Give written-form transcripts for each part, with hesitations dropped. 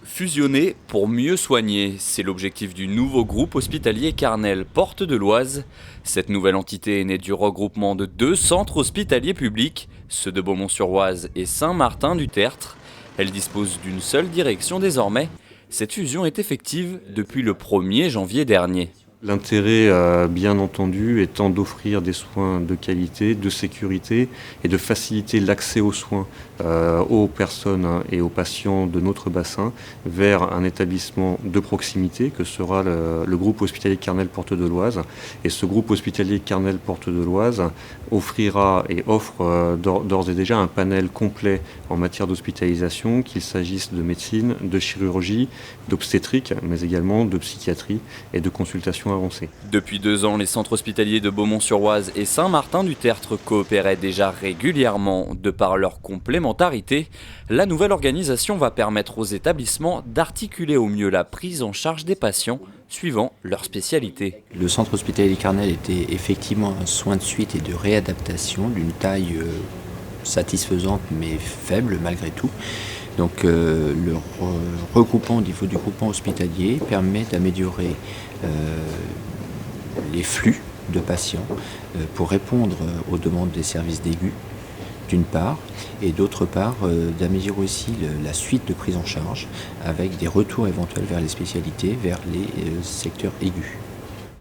Fusionner pour mieux soigner, c'est l'objectif du nouveau groupe hospitalier Carnel Porte de l'Oise. Cette nouvelle entité est née du regroupement de deux centres hospitaliers publics, ceux de Beaumont-sur-Oise et Saint-Martin-du-Tertre. Elle dispose d'une seule direction désormais. Cette fusion est effective depuis le 1er janvier dernier. L'intérêt, bien entendu, étant d'offrir des soins de qualité, de sécurité et de faciliter l'accès aux soins aux personnes et aux patients de notre bassin vers un établissement de proximité que sera le groupe hospitalier Carnel Porte de l'Oise. Et ce groupe hospitalier Carnel Porte de l'Oise offrira et offre d'ores et déjà un panel complet en matière d'hospitalisation, qu'il s'agisse de médecine, de chirurgie, d'obstétrique, mais également de psychiatrie et de consultation avancée. Depuis 2 ans, les centres hospitaliers de Beaumont-sur-Oise et Saint-Martin-du-Tertre coopéraient déjà régulièrement de par leur complémentarité. La nouvelle organisation va permettre aux établissements d'articuler au mieux la prise en charge des patients suivant leur spécialité. Le centre hospitalier Carnel était effectivement un soin de suite et de réadaptation d'une taille satisfaisante mais faible malgré tout. Donc le regroupement au niveau du groupement hospitalier permet d'améliorer les flux de patients pour répondre aux demandes des services d'aigus d'une part, et d'autre part d'améliorer aussi la suite de prise en charge avec des retours éventuels vers les spécialités, vers les secteurs aigus.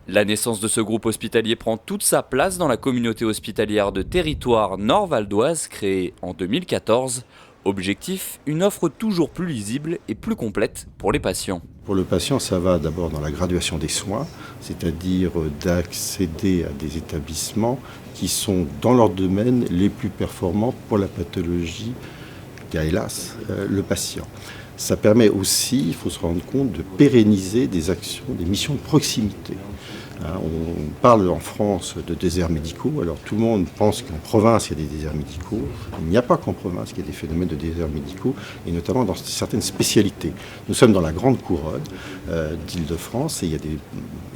La naissance de ce groupe hospitalier prend toute sa place dans la communauté hospitalière de territoire Nord-Val d'Oise créée en 2014. Objectif, une offre toujours plus lisible et plus complète pour les patients. Pour le patient, ça va d'abord dans la graduation des soins, c'est-à-dire d'accéder à des établissements qui sont dans leur domaine les plus performants pour la pathologie qu'a hélas le patient. Ça permet aussi, il faut se rendre compte, de pérenniser des actions, des missions de proximité. On parle en France de déserts médicaux, alors tout le monde pense qu'en province il y a des déserts médicaux. Il n'y a pas qu'en province qu'il y a des phénomènes de déserts médicaux, et notamment dans certaines spécialités. Nous sommes dans la grande couronne d'Île-de-France et il y a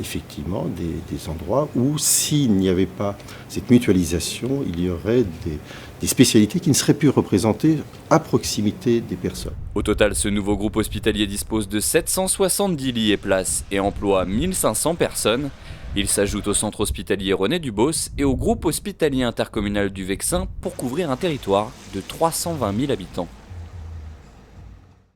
effectivement des endroits où s'il n'y avait pas cette mutualisation, il y aurait des spécialités qui ne seraient plus représentées à proximité des personnes. Au total, ce nouveau groupe hospitalier dispose de 770 lits et places et emploie 1500 personnes. Il s'ajoute au centre hospitalier René Dubos et au groupe hospitalier intercommunal du Vexin pour couvrir un territoire de 320 000 habitants.